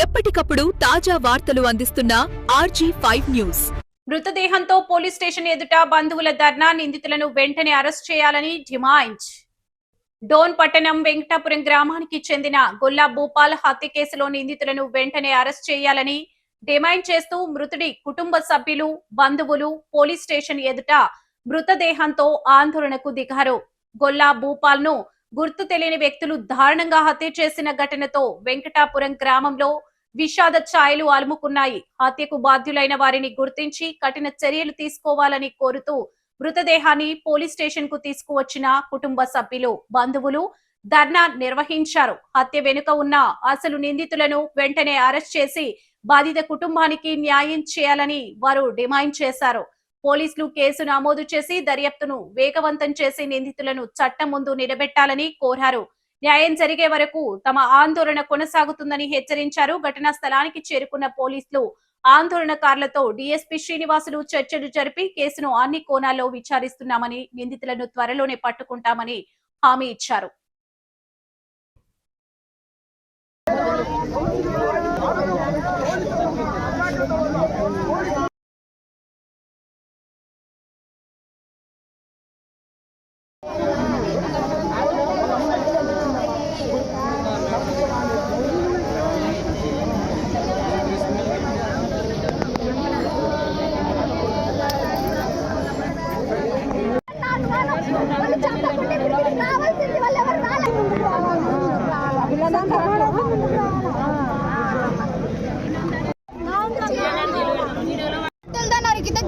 ఎప్పటికప్పుడు తాజా వార్తలు అందిస్తున్న RG5 న్యూస్. మృతదేహంతో పోలీస్ స్టేషన్ ఎదుట బంధువుల ధర్నా, నిందితులను వెంటనే అరెస్ట్ చేయాలని డిమాండ్. డోన్ పట్టణం వెంకటాపురం గ్రామానికి చెందిన గొల్లా భూపాల్ హత్య కేసులో నిందితులను వెంటనే అరెస్ట్ చేయాలని డిమాండ్ చేస్తూ మృతుడి కుటుంబ సభ్యులు, బంధువులు పోలీస్ స్టేషన్ ఎదుట మృతదేహంతో ఆందోళనకు దిగారు. గొల్లా భూపాల్ ను గుర్తు తెలియని వ్యక్తులు దారుణంగా హత్య చేసిన ఘటనతో వెంకటాపురం గ్రామంలో విషాద ఛాయలు అలుముకున్నాయి. హత్యకు బాధ్యులైన వారిని గుర్తించి కఠిన చర్యలు తీసుకోవాలని కోరుతూ మృతదేహాన్ని పోలీస్ స్టేషన్ కు తీసుకువచ్చిన కుటుంబ సభ్యులు, బంధువులు ధర్నా నిర్వహించారు. హత్య వెనుక ఉన్న అసలు నిందితులను వెంటనే అరెస్ట్ చేసి బాధిత కుటుంబానికి న్యాయం చేయాలని వారు డిమాండ్ చేశారు. పోలీసులు కేసు నమోదు చేసి దర్యాప్తును వేగవంతం చేసి నిందితులను చట్టం ముందు నిలబెట్టాలని కోరారు. న్యాయం జరిగే వరకు తమ ఆందోళన కొనసాగుతుందని హెచ్చరించారు. ఘటనా స్థలానికి చేరుకున్న పోలీసులు ఆందోళనకారులతో డీఎస్పీ శ్రీనివాసులు చర్చలు జరిపి కేసును అన్ని కోణాల్లో విచారిస్తున్నామని, నిందితులను త్వరలోనే పట్టుకుంటామని హామీ ఇచ్చారు.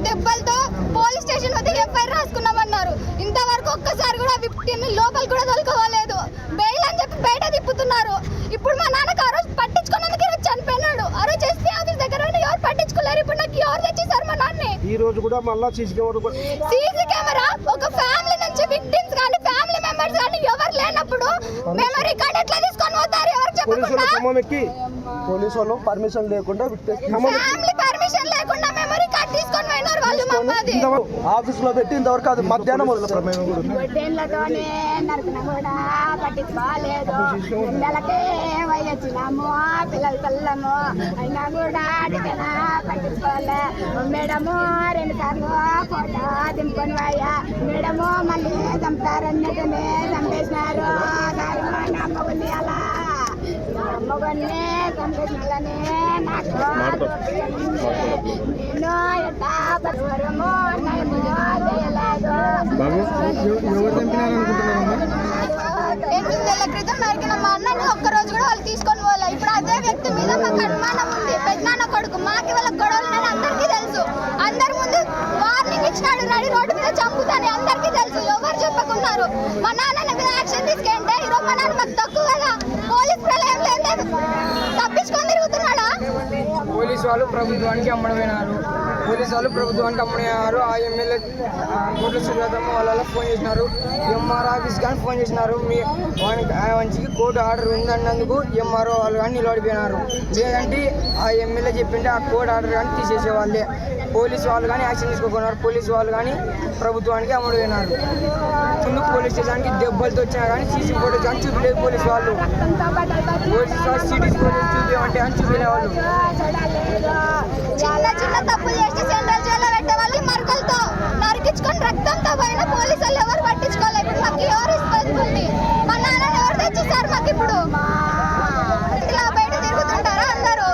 దెబ్బలతో పోలీస్ స్టేషన్ వద్ద ఎఫ్ఐఆర్ రాసుకున్నామన్నారు. ఇంతవరకు ఒక్కసారి కూడా లోపల కూడా తొలకోలేదు. బెయిల్ అని చెప్పి బయట తిప్పుతున్నారు. ఇప్పుడు మా నాన్నకు ఆ రోజు పట్టించుకున్నందుకు ఈరోజు చనిపోయినాడు. ఆ రోజు ఎస్పీ ఆఫీస్ దగ్గర ఎవరు పట్టించుకోలేరు. ఇప్పుడు నాకు ఎవరు తెచ్చేసారు మా నాన్నే. ఈ రోజు కూడా మళ్ళా సీసీ కెమెరా ఒక ఫ్యామిలీ నుంచి విక్టిమ్స్ కానీ ఫ్యామిలీ మెంబర్స్ కానీ ఎవరు లేనప్పుడు మెమరీ కార్డ్ ఎట్లా తీసుకొని పోతారు? ఎవరు చెప్పకుండా పోలీసు వాళ్ళు పర్మిషన్ లేకుండా ఫ్యామిలీ పర్మిషన్ లేకుండా మెమరీ కార్డ్ తీసుకొని పోయినారు వాళ్ళు. మమ్మది ఆఫీస్ లో పెట్టి ఇంతవరకు అది మధ్యాహ్నం గొడ్డేళ్లతోనే నరకన కూడా పట్టించుకోలేదు. పిల్లలకే వయొచ్చినాము, పిల్లలు పిల్లము అయినా కూడా అడిగినా పట్టించుకోలే. మేడము 2 సార్లు ఫోటో దింపుకొని పోయా. మేడము మళ్ళీ చంపుతారన్నట్టునే చంపేసినారు. అమ్మగుంది అలా అమ్మగుంది చంపేసిననే నాకు నేను ఎట్లా బతువరము నయము చేయలేదు. 8 నెలల క్రితం నరికిన మా అన్నని ఒక్కరోజు కూడా వాళ్ళు తీసుకొని పోలే. ఇప్పుడు అదే వ్యక్తి మీద మాకు అనుమానం ఉంది. పెద్దనాన్న కొడుకు, మాకి వాళ్ళ గొడవలు అందరికీ తెలుసు. అందరి ముందు వార్నింగ్ ఇచ్చినాడు, నడి రోడ్డు మీద చంపుతాని అందరికీ తెలుసు. ఎవరు చెప్పకున్నారు. మా నాన్న మీద యాక్షన్ తీసుకుంటే ఈరోజు మా నాన్న మాకు తక్కువ కదా. పోలీస్ ప్రళయం లేదు, తప్పించుకొని తిరుగుతున్నాడా? పోలీసు వాళ్ళు ప్రభుత్వానికి అమ్మడమైనారు. ఆ ఎమ్మెల్యే కోట్ల సుజాతమ్మ వాళ్ళ ఫోన్ చేసినారు. ఎంఆర్ ఆఫీస్ కానీ ఫోన్ చేసినారు. మీ వానికి కోర్టు ఆర్డర్ ఉందన్నందుకు ఎంఆర్ఓ వాళ్ళు కానీ నిలబడిపోయినారు. లేదంటే ఆ ఎమ్మెల్యే చెప్పింటే ఆ కోర్టు ఆర్డర్ కానీ తీసేసేవాళ్ళే. పోలీసు వాళ్ళు కానీ యాక్షన్ తీసుకోకున్నారు. పోలీసు వాళ్ళు కానీ ప్రభుత్వానికి అమ్ముడుపోయినారు. ముందు పోలీస్ స్టేషన్కి దెబ్బలతో వచ్చినా కానీ సీసీ ఫోటోస్ కానీ చూపించలేదు పోలీసు వాళ్ళు. సిటీ ఫోటోస్ చూపించమంటే అని చూపించేవాళ్ళు. చిన్న చిన్న తప్పులు చేస్తే సెంట్రల్ జైల్లో పెట్టే వాళ్ళు మరకలతో నరికించుకొని రక్తంతో పోయిన పోలీసు వాళ్ళు ఎవరు పట్టించుకోలేదు. ఇప్పుడు మాకు ఎవరు రెస్పాన్సిబిలిటీ? మా నాన్నని ఎవరు తెచ్చిస్తారు మాకు? ఇప్పుడు ఇలా బయట తిరుగుతుంటారా అందరూ?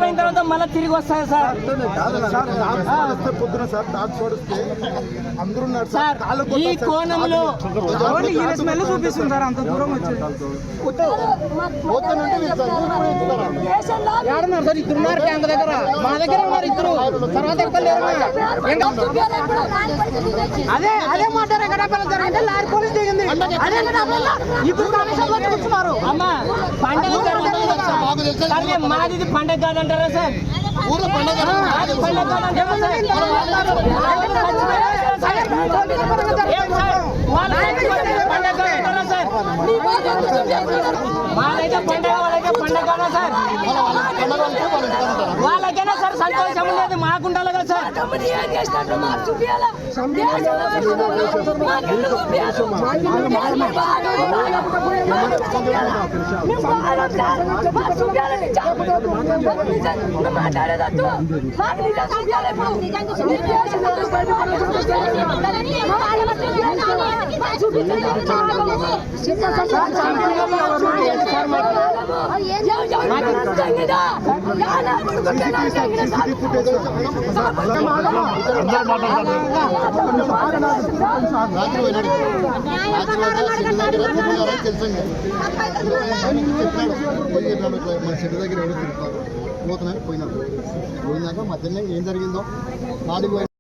అయిన తర్వాత మళ్ళీ తిరిగి వస్తాయి సార్. పొద్దున సార్ డాక్స్ ఓడిస్తే అందరూ సార్ ఈ కోణంలో స్మెల్ చూపిస్తుంది సార్. అంత దూరం వచ్చేది సార్. ఇద్దరున్నారు ట్యాంక్ దగ్గర, మా దగ్గర ఉన్నారు ఇద్దరు. తర్వాత ఎక్కడ లేరు. అదే మాట్లాడారు. ఎక్కడ లారీ పోలీస్ దిగింది. అదే ఇప్పుడు కమిషన్ వచ్చి కూర్చున్నారు. అమ్మ పండుగ మాది పండగ కాదంటారా సార్? పండగ కాదంటారా సార్? మాదైతే పండగ, వాళ్ళైతే పండగ కదా సార్. సంతోషం లేదు మాకుండాలి కదా సార్. మన చెట్టు దగ్గర ఎవరు తిరుగుతారు పోతున్నాను పోయినాక మధ్యాహ్నం ఏం జరిగిందో నాలుగు